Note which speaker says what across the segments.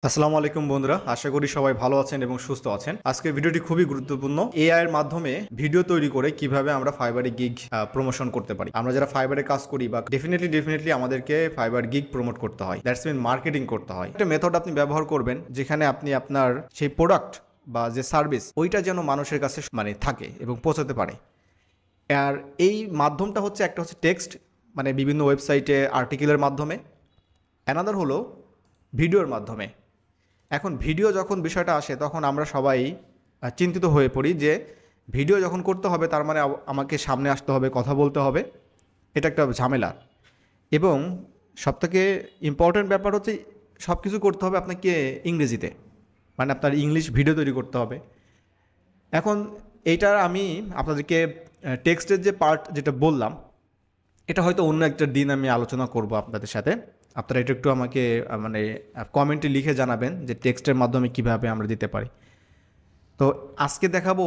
Speaker 1: আসসালামু আলাইকুম বন্ধুরা, আশা করি সবাই ভালো আছেন এবং সুস্থ আছেন। আজকের ভিডিওটি খুবই গুরুত্বপূর্ণ। এআই এর মাধ্যমে ভিডিও তৈরি করে কিভাবে আমরা ফাইবারে গিগ প্রমোশন করতে পারি। আমরা যারা ফাইবারে কাজ করি বা ডেফিনেটলি আমাদেরকে ফাইবার গিগ প্রমোট করতে হয়, দ্যাটস মিন মার্কেটিং করতে হয়। একটা মেথড আপনি ব্যবহার করবেন যেখানে আপনি আপনার সেই প্রোডাক্ট বা যে সার্ভিস ওইটা যেন মানুষের কাছে থাকে এবং পৌঁছাতে পারে। আর এই মাধ্যমটা হচ্ছে একটা হচ্ছে টেক্সট, মানে বিভিন্ন ওয়েবসাইটে আর্টিকেলের মাধ্যমে। অ্যানাদার হলো ভিডিওর মাধ্যমে। এখন ভিডিও যখন বিষয়টা আসে তখন আমরা সবাই চিন্তিত হয়ে পড়ি যে ভিডিও যখন করতে হবে তার মানে আমাকে সামনে আসতে হবে, কথা বলতে হবে। এটা একটা ঝামেলা। এবং সবথেকে ইম্পর্ট্যান্ট ব্যাপার হচ্ছে সব কিছু করতে হবে আপনাকে ইংরেজিতে, মানে আপনার ইংলিশ ভিডিও তৈরি করতে হবে। এখন এইটার আমি আপনাদেরকে টেক্সটের যে পার্ট যেটা বললাম, এটা হয়তো অন্য একটা দিন আমি আলোচনা করব আপনাদের সাথে। আপনারা এটা একটু আমাকে মানে কমেন্টে লিখে জানাবেন যে টেক্সটের মাধ্যমে কিভাবে আমরা দিতে পারি। তো আজকে দেখাবো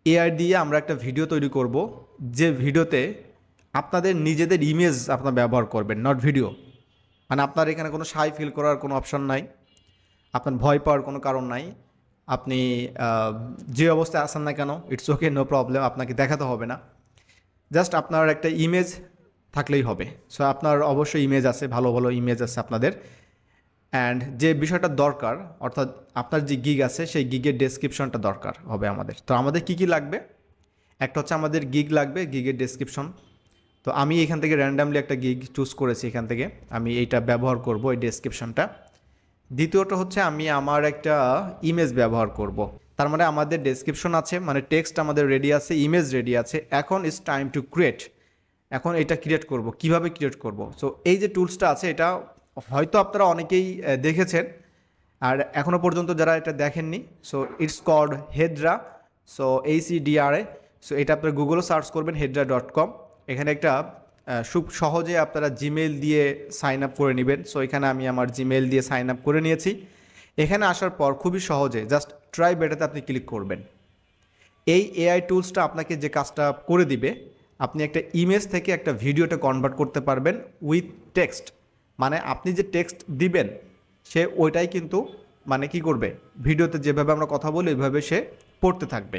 Speaker 1: এআই দিয়ে আমরা একটা ভিডিও তৈরি করব, যে ভিডিওতে আপনাদের নিজেদের ইমেজ আপনারা ব্যবহার করবেন, নট ভিডিও। মানে আপনার এখানে কোনো সাই ফিল করার কোনো অপশন নাই, আপনার ভয় পাওয়ার কোনো কারণ নাই। আপনি যে অবস্থায় আসেন না কেন, ইটস ওকে, নো প্রবলেম, আপনাকে দেখাতে হবে না। জাস্ট আপনার একটা ইমেজ থাকলেই হবে। সো আপনার অবশ্যই ইমেজ আছে, ভালো ভালো ইমেজ আছে আপনাদের। অ্যান্ড যে বিষয়টা দরকার, অর্থাৎ আপনার যে গিগ আছে সেই গিগের ডেসক্রিপশনটা দরকার হবে আমাদের। তো আমাদের কি কি লাগবে? একটা হচ্ছে আমাদের গিগ লাগবে, গিগের ডেসক্রিপশন। তো আমি এখান থেকে র্যান্ডামলি একটা গিগ চুজ করেছি, এখান থেকে আমি এইটা ব্যবহার করব, এই ডেসক্রিপশনটা। দ্বিতীয়টা হচ্ছে আমি আমার একটা ইমেজ ব্যবহার করব। তার মানে আমাদের ডেসক্রিপশন আছে, মানে টেক্সট আমাদের রেডি আছে, ইমেজ রেডি আছে, এখন ইটস টাইম টু ক্রিয়েট। এখন এটা ক্রিয়েট করব, কিভাবে ক্রিয়েট করব? সো এই যে টুলসটা আছে এটা হয়তো আপনারা অনেকেই দেখেছেন, আর এখনও পর্যন্ত যারা এটা দেখেননি, so it's called Hedra. So HEDRA। সো এটা আপনারা গুগলও সার্চ করবেন, hedra.com। এখানে একটা খুব সহজে আপনারা জিমেইল দিয়ে সাইন আপ করে নেবেন। সো এখানে আমি আমার জিমেইল দিয়ে সাইন আপ করে নিয়েছি। এখানে আসার পর খুবই সহজে জাস্ট ট্রাই বেটাতে আপনি ক্লিক করবেন। এই এআই টুলসটা আপনাকে যে কাজটা করে দিবে, আপনি একটা ইমেজ থেকে একটা ভিডিওটা কনভার্ট করতে পারবেন উইথ টেক্সট। মানে আপনি যে টেক্সট দিবেন সে ওইটাই কিন্তু মানে কি করবে, ভিডিওতে যেভাবে আমরা কথা বলি ওইভাবে সে পড়তে থাকবে।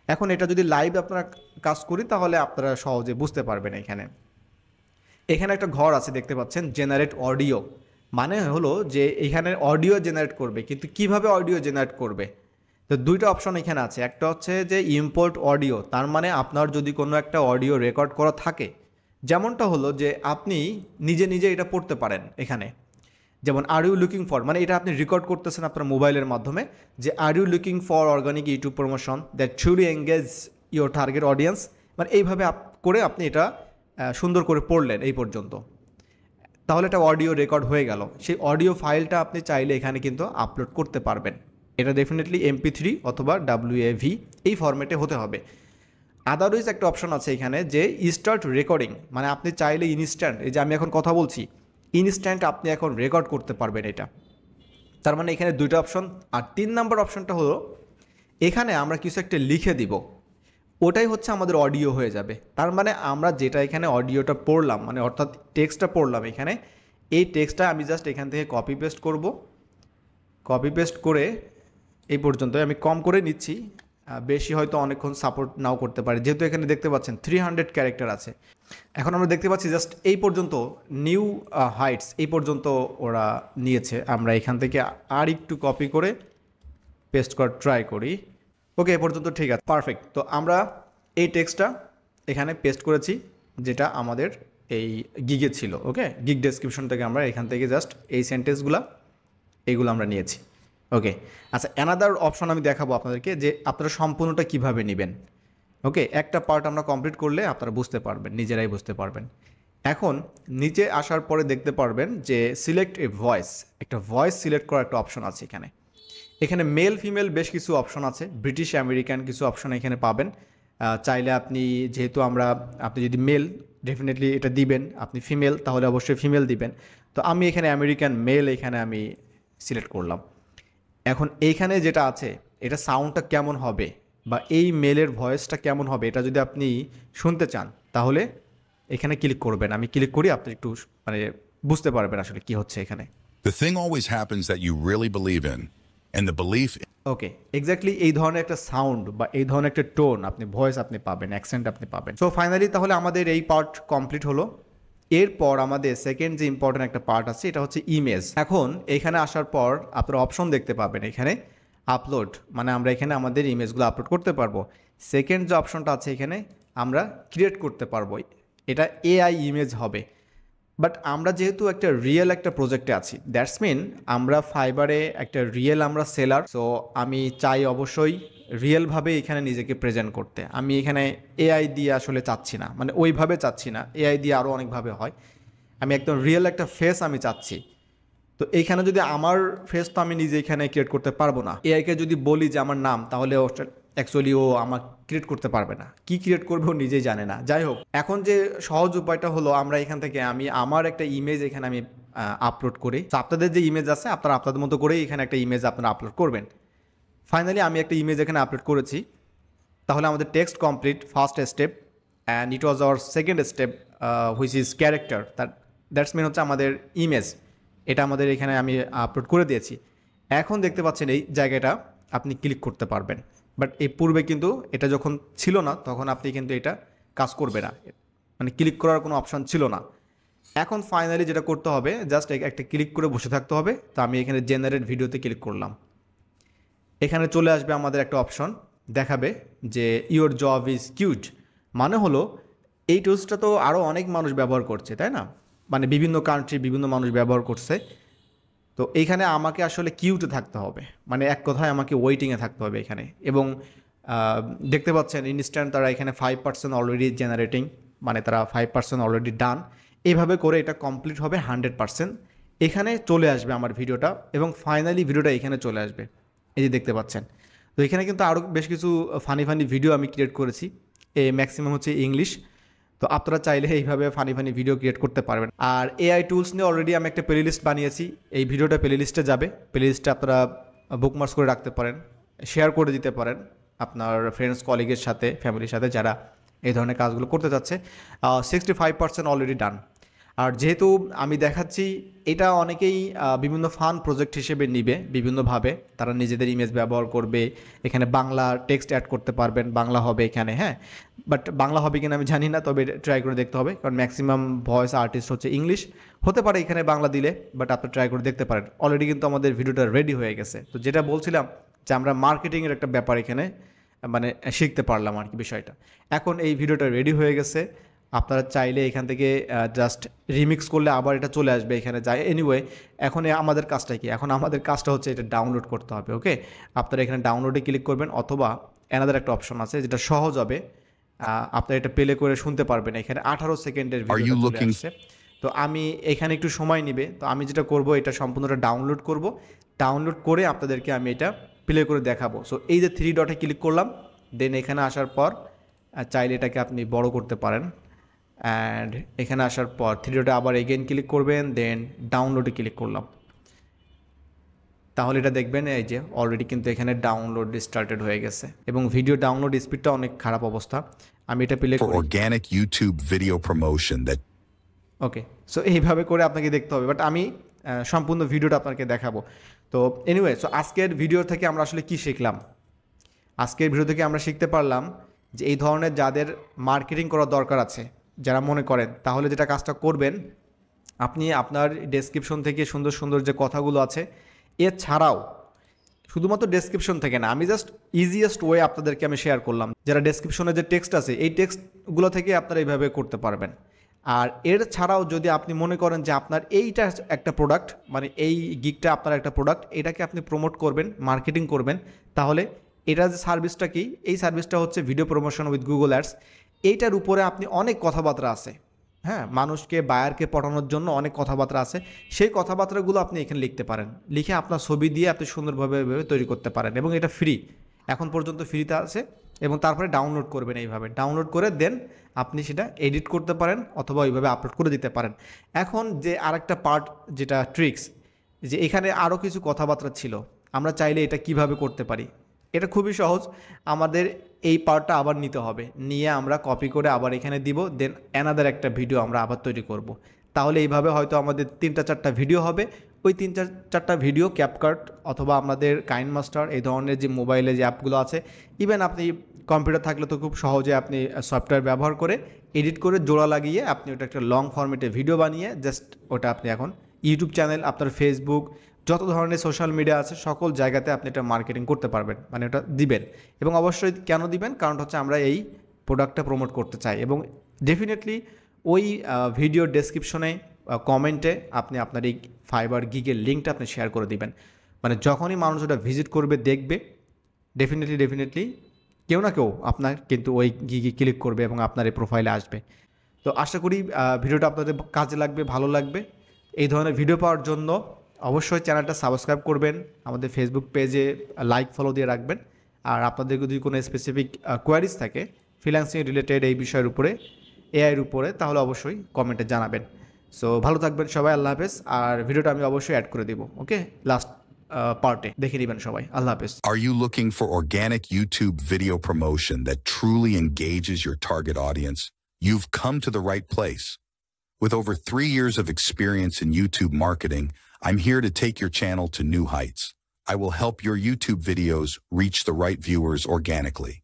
Speaker 1: এখন এটা যদি লাইভ আপনারা কাজ করি তাহলে আপনারা সহজে বুঝতে পারবেন। এখানে এখানে একটা ঘর আছে দেখতে পাচ্ছেন, জেনারেট অডিও। মানে হলো যে এখানে অডিও জেনারেট করবে, কিন্তু কিভাবে অডিও জেনারেট করবে? তো দুইটা অপশন এখানে আছে। একটা হচ্ছে যে ইম্পোর্ট অডিও, তার মানে আপনার যদি কোনো একটা অডিও রেকর্ড করা থাকে, যেমনটা হলো যে আপনি নিজে নিজে এটা পড়তে পারেন এখানে। যেমন আর ইউ লুকিং ফর, মানে এটা আপনি রেকর্ড করতেছেন আপনার মোবাইলের মাধ্যমে, যে are you looking for organic YouTube promotion that truly engage your target audience. মানে এইভাবে করে আপনি এটা সুন্দর করে পড়লেন এই পর্যন্ত, তাহলে এটা অডিও রেকর্ড হয়ে গেল। সেই অডিও ফাইলটা আপনি চাইলে এখানে কিন্তু আপলোড করতে পারবেন। এটা ডেফিনেটলি MP3 অথবা WAV এই ফরম্যাটে হতে হবে। আদারওয়াইজ একটা অপশন আছে এখানে যে স্টার্ট রেকর্ডিং, মানে আপনি চাইলে ইনস্ট্যান্ট, এই যে আমি এখন কথা বলছি, ইনস্ট্যান্ট আপনি এখন রেকর্ড করতে পারবেন এটা। তার মানে এখানে দুইটা অপশন। আর 3 নাম্বার অপশনটা হলো এখানে আমরা কিছু একটা লিখে দিব, ওটাই হচ্ছে আমাদের অডিও হয়ে যাবে। তার মানে আমরা যেটা এখানে অডিওটা পড়লাম, মানে অর্থাৎ টেক্সটটা পড়লাম এখানে, এই টেক্সটটা আমি জাস্ট এখান থেকে কপি পেস্ট করব। কপি পেস্ট করে এই পর্যন্ত আমি কম করে নিচ্ছি, বেশি হয়তো অনেকক্ষণ সাপোর্ট নাও করতে পারে, যেহেতু এখানে দেখতে পাচ্ছেন 300 ক্যারেক্টার আছে। এখন আমরা দেখতে পাচ্ছি জাস্ট এই পর্যন্ত, নিউ হাইটস এই পর্যন্ত ওরা নিয়েছে। আমরা এখান থেকে আর একটু কপি করে পেস্ট করার ট্রাই করি। ওকে, এ পর্যন্ত ঠিক আছে, পারফেক্ট। তো আমরা এই টেক্সটটা এখানে পেস্ট করেছি, যেটা আমাদের এই গিগে ছিল। ওকে, গিগ ডেসক্রিপশন থেকে আমরা এখান থেকে জাস্ট এই সেন্টেন্সগুলো এইগুলো আমরা নিয়েছি। ওকে, আচ্ছা, অ্যানাদার অপশন আমি দেখাবো আপনাদেরকে যে আপনারা সম্পূর্ণটা কিভাবে নেবেন। ওকে, একটা পার্ট আমরা কমপ্লিট করলে আপনারা বুঝতে পারবেন, নিজেরাই বুঝতে পারবেন। এখন নিচে আসার পরে দেখতে পারবেন যে সিলেক্ট এ ভয়েস, একটা ভয়েস সিলেক্ট করার একটা অপশন আছে এখানে। এখানে মেল ফিমেল বেশ কিছু অপশন আছে, ব্রিটিশ আমেরিকান কিছু অপশন এখানে পাবেন। চাইলে আপনি, যেহেতু আপনি যদি মেল ডেফিনেটলি এটা দিবেন, আপনি ফিমেল তাহলে অবশ্যই ফিমেল দিবেন। তো আমি এখানে আমেরিকান মেল এখানে আমি সিলেক্ট করলাম। এখন এইখানে যেটা আছে এটা সাউন্ডটা কেমন হবে বা এই মেলের ভয়েসটা কেমন হবে, এটা যদি আপনি শুনতে চান তাহলে এখানে ক্লিক করবেন। আমি ক্লিক করি, আপনি একটু মানে বুঝতে পারবেন আসলে কি হচ্ছে এখানে।
Speaker 2: The thing always happens that you really believe in, and the belief.
Speaker 1: Okay, exactly এই ধরনের একটা সাউন্ড বা এই ধরনের একটা টোন আপনি ভয়েস আপনি পাবেন, অ্যাকসেন্ট আপনি পাবেন। সো ফাইনালি তাহলে আমাদের এই পার্ট কমপ্লিট হলো। এরপর আমাদের সেকেন্ড যে ইম্পর্টেন্ট একটা পার্ট আছে এটা হচ্ছে ইমেজ। এখন এখানে আসার পর আপনারা অপশন দেখতে পাবেন এখানে আপলোড, মানে আমরা এখানে আমাদের ইমেজগুলো আপলোড করতে পারবো। সেকেন্ড যে অপশনটা আছে এখানে আমরা ক্রিয়েট করতে পারবো, এটা এআই ইমেজ হবে। বাট আমরা যেহেতু একটা রিয়েল একটা প্রজেক্টে আছি, দ্যাটস মিন আমরা ফাইবারে একটা রিয়েল আমরা সেলার। সো আমি চাই অবশ্যই রিয়েলভাবে এখানে নিজেকে প্রেজেন্ট করতে। আমি এখানে এআই দিয়ে আসলে চাচ্ছি না, মানে ওইভাবে চাচ্ছি না, এআই দিয়ে আরও অনেকভাবে হয়। আমি একদম রিয়েল একটা ফেস আমি চাচ্ছি। তো এইখানে যদি আমার ফেস তো আমি নিজে এখানে ক্রিয়েট করতে পারবো না। এআইকে যদি বলি যে আমার নাম, তাহলে অ্যাকচুয়ালি ও আমার ক্রিয়েট করতে পারবে না, কি ক্রিয়েট করবে ও নিজেই জানে না। যাই হোক, এখন যে সহজ উপায়টা হলো আমরা এখান থেকে আমি আমার একটা ইমেজ এখানে আমি আপলোড করি। তো আপনাদের যে ইমেজ আছে আপনারা আপনাদের মতো করেই এখানে একটা ইমেজ আপনারা আপলোড করবেন। ফাইনালি আমি একটা ইমেজ এখানে আপলোড করেছি। তাহলে আমাদের text complete, first step, and it was our second step which is character. That's mean হচ্ছে আমাদের ইমেজ, এটা আমাদের এখানে আমি আপলোড করে দিয়েছি। এখন দেখতে পাচ্ছেন এই জায়গাটা আপনি ক্লিক করতে পারবেন, বাট এই পূর্বে কিন্তু এটা যখন ছিল না তখন আপনি কিন্তু এটা কাজ করবে না, মানে ক্লিক করার কোনো অপশান ছিল না। এখন ফাইনালি যেটা করতে হবে জাস্ট একটা ক্লিক করে বসে থাকতে হবে। তো আমি এখানে জেনারেট ভিডিওতে ক্লিক করলাম, এখানে চলে আসবে আমাদের একটা অপশন দেখাবে যে ইওর জব ইজ কিউট। মানে হলো এই টুলসটা তো আরও অনেক মানুষ ব্যবহার করছে, তাই না? মানে বিভিন্ন কান্ট্রি বিভিন্ন মানুষ ব্যবহার করছে। তো এইখানে আমাকে আসলে কিউতে থাকতে হবে, মানে এক কথায় আমাকে ওয়েটিংয়ে থাকতে হবে এখানে। এবং দেখতে পাচ্ছেন ইনস্ট্যান্ট তারা এখানে 5% অলরেডি জেনারেটিং, মানে তারা 5% অলরেডি ডান। এইভাবে করে এটা কমপ্লিট হবে 100%। এখানে চলে আসবে আমার ভিডিওটা এবং ফাইনালি ভিডিওটা এখানে চলে আসবে, এই যে দেখতে পাচ্ছেন। তো এখানে কিন্তু আরও বেশ কিছু ফানি ভিডিও আমি ক্রিয়েট করেছি, ম্যাক্সিমাম হচ্ছে ইংলিশ। তো আপনারা চাইলে এইভাবে ফানি ভিডিও ক্রিয়েট করতে পারবেন। আর এআই টুলস নিয়ে অলরেডি আমি একটা প্লে লিস্ট বানিয়েছি, এই ভিডিওটা প্লে লিস্টে যাবে। প্লে লিস্টে আপনারা বুকমার্কস করে রাখতে পারেন, শেয়ার করে দিতে পারেন আপনার ফ্রেন্ডস কলিগের সাথে, ফ্যামিলির সাথে যারা এই ধরনের কাজগুলো করতে চাচ্ছে। 65% অলরেডি ডান। আর যেহেতু আমি দেখাচ্ছি এটা অনেকেই বিভিন্ন ফান প্রজেক্ট হিসেবে নিবে, বিভিন্নভাবে তারা নিজেদের ইমেজ ব্যবহার করবে, এখানে বাংলা টেক্সট অ্যাড করতে পারবেন, বাংলা হবে এখানে, হ্যাঁ। বাট বাংলা হবে কিনা আমি জানি না, তবে ট্রাই করে দেখতে হবে, কারণ ম্যাক্সিমাম ভয়েস আর্টিস্ট হচ্ছে ইংলিশ। হতে পারে এখানে বাংলা দিলে, বাট আপনি ট্রাই করে দেখতে পারেন। অলরেডি কিন্তু আমাদের ভিডিওটা রেডি হয়ে গেছে। তো যেটা বলছিলাম যে আমরা মার্কেটিংয়ের একটা ব্যাপার এখানে মানে শিখতে পারলাম আর কি বিষয়টা। এখন এই ভিডিওটা রেডি হয়ে গেছে, আপনারা চাইলে এখান থেকে জাস্ট রিমিক্স করলে আবার এটা চলে আসবে এখানে যায়। এনিওয়ে, এখন আমাদের কাজটা কি? এখন আমাদের কাজটা হচ্ছে এটা ডাউনলোড করতে হবে। ওকে, আপনারা এখানে ডাউনলোডে ক্লিক করবেন, অথবা অ্যানাদার একটা অপশন আছে যেটা সহজ হবে, আপনারা এটা প্লে করে শুনতে পারবেন। এখানে 18 সেকেন্ডের ভিডিও চলে আসছে। তো আমি এখানে একটু সময় নেবে, তো আমি যেটা করব এটা সম্পূর্ণটা ডাউনলোড করব। ডাউনলোড করে আপনাদেরকে আমি এটা প্লে করে দেখাবো। সো এই যে 3 ডটে ক্লিক করলাম, দেন এখানে আসার পর চাইলে এটাকে আপনি বড় করতে পারেন। অ্যান্ড এখানে আসার পর 3 ডটে আবার এগেন ক্লিক করবেন, দেন ডাউনলোডে ক্লিক করলাম। তাহলে এটা দেখবেন এই যে অলরেডি কিন্তু এখানে ডাউনলোড স্টার্টেড হয়ে গেছে, এবং ভিডিও ডাউনলোড স্পিডটা অনেক খারাপ অবস্থা। আমি এটা প্লে করি
Speaker 2: organic YouTube video promotion that.
Speaker 1: Okay, so এইভাবে করে আপনাকে দেখতে হবে, বাট আমি সম্পূর্ণ ভিডিওটা আপনাকে দেখাবো। তো এনিওয়ে, সো আজকের ভিডিও থেকে আমরা আসলে কি শিখলাম? আজকের ভিডিও থেকে আমরা শিখতে পারলাম যে এই ধরনের যাদের মার্কেটিং করার দরকার আছে, যারা মনে করেন, তাহলে যেটা কাজটা করবেন, আপনি আপনার ডেসক্রিপশন থেকে সুন্দর সুন্দর যে কথাগুলো আছে, এছাড়াও শুধুমাত্র ডেসক্রিপশন থেকে না, আমি জাস্ট ইজিয়েস্ট ওয়ে আপনাদেরকে আমি শেয়ার করলাম। যারা ডেসক্রিপশনে যে টেক্সট আছে, এই টেক্সটগুলো থেকে আপনারা এইভাবে করতে পারবেন। আর এর ছাড়াও যদি আপনি মনে করেন যে আপনার এইটা একটা প্রোডাক্ট, মানে এই গিগটা আপনার একটা প্রোডাক্ট, এটাকে আপনি প্রমোট করবেন, মার্কেটিং করবেন, তাহলে এটা যে সার্ভিসটা কি? এই সার্ভিসটা হচ্ছে video promotion with Google ads. এইটার উপরে আপনি অনেক কথাবার্তা আছে, হ্যাঁ, মানুষকে বায়ারকে পটানোর জন্য অনেক কথাবার্তা আছে। সেই কথাবার্তাগুলো আপনি এখানে লিখতে পারেন, লিখে আপনার ছবি দিয়ে আপনি সুন্দরভাবে তৈরি করতে পারেন, এবং এটা ফ্রি, এখন পর্যন্ত ফ্রিতে আছে। এবং তারপরে ডাউনলোড করবেন, এইভাবে ডাউনলোড করে দেন আপনি সেটা এডিট করতে পারেন, অথবা ওইভাবে আপলোড করে দিতে পারেন। এখন যে আরেকটা পার্ট যেটা ট্রিক্স, যে এখানে আরও কিছু কথাবার্তা ছিল, আমরা চাইলে এটা কিভাবে করতে পারি, এটা খুবই সহজ। আমাদের এই পার্টটা আবার নিতে হবে, নিয়ে আমরা কপি করে আবার এখানে দিব, দেন অ্যানাদার একটা ভিডিও আমরা আবার তৈরি করব। তাহলে এইভাবে হয়তো আমাদের 3-4টা ভিডিও হবে, ওই 3-4টা ভিডিও ক্যাপকাট অথবা আমাদের কাইনমাস্টার এই ধরনের যে মোবাইলে যে অ্যাপগুলো আছে, ইভেন আপনি কম্পিউটার থাকলে তো খুব সহজে আপনি সফটওয়্যার ব্যবহার করে এডিট করে জোড়া লাগিয়ে আপনি ওটা একটা লং ফরম্যাটে ভিডিও বানিয়ে জাস্ট ওটা আপনি এখন ইউটিউব চ্যানেল, আপনার ফেসবুক, যত ধরনের সোশ্যাল মিডিয়া আছে সকল জায়গাতে আপনি এটা মার্কেটিং করতে পারবেন, মানে ওটা দিবেন। এবং অবশ্যই কেন দিবেন, কারণ হচ্ছে আমরা এই প্রোডাক্টটা প্রমোট করতে চাই। এবং ডেফিনেটলি ওই ভিডিও ডেসক্রিপশনে কমেন্টে আপনি আপনার এই ফাইবার গিগের লিঙ্কটা আপনি শেয়ার করে দিবেন। মানে যখনই মানুষ ওটা ভিজিট করবে, দেখবে, ডেফিনেটলি কেউ না কেউ আপনার কিন্তু ওই গিগে ক্লিক করবে এবং আপনার এই প্রোফাইলে আসবে। তো আশা করি ভিডিওটা আপনাদের কাজে লাগবে, ভালো লাগবে। এই ধরনের ভিডিও পাওয়ার জন্য অবশ্যই চ্যানেলটা সাবস্ক্রাইব করবেন, আমাদের ফেসবুক পেজে লাইক ফলো দিয়ে রাখবেন। আর আপনাদের যদি কোনো স্পেসিফিক কোয়ারিজ থাকে ফ্রিল্যান্সিং রিলেটেড এই বিষয়ের উপরে, এআইয়ের উপরে, তাহলে অবশ্যই কমেন্টে জানাবেন। সো ভালো থাকবেন সবাই, আল্লাহ হাফেজ। আর ভিডিওটা আমি অবশ্যই অ্যাড করে দিব, ওকে, লাস্ট পার্টে দেখে নেবেন সবাই। আল্লাহ হাফেজ।
Speaker 2: Are you looking for organic YouTube video promotion that truly engages your target audience? You've come to the right place. With over 3 years of experience in YouTube marketing, I'm here to take your channel to new heights. I will help your YouTube videos reach the right viewers organically.